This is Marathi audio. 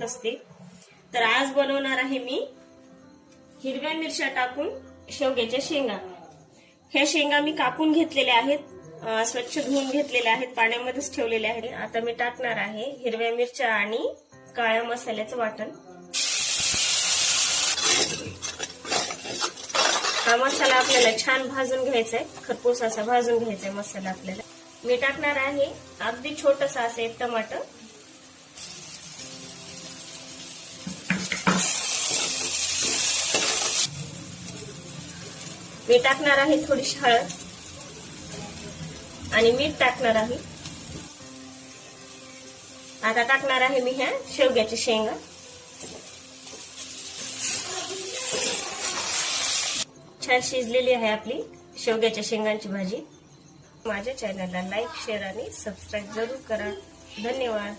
असते. तर आज बनवणार आहे मी हिरव्या मिरच्या टाकून शेवग्याच्या शेंगा. ह्या शेंगा मी कापून घेतलेल्या आहेत, स्वच्छ धुवून घेतलेल्या आहेत, पाण्यामध्येच ठेवलेल्या आहेत. आता मी टाकणार आहे हिरव्या मिरच्या आणि काळ्या मसाल्याचं वाटण. हा मसाला आपल्याला छान भाजून घ्यायचा आहे, खरपूस असा भाजून घ्यायचा आहे मसाला आपल्याला. मी टाकणार आहे अगदी छोटंसं असं एक टमाटर. मी टाकणार आहे थोडीशी हळद आणि मीठ टाकणार आहे. आता टाकणार आहे मी ह्या शेवग्याच्या शेंगा. छान शिजलेली आहे आपली शेवग्याच्या शेंगांची भाजी. माझ्या चॅनलला लाईक, शेअर आणि सबस्क्राईब जरूर करा. धन्यवाद.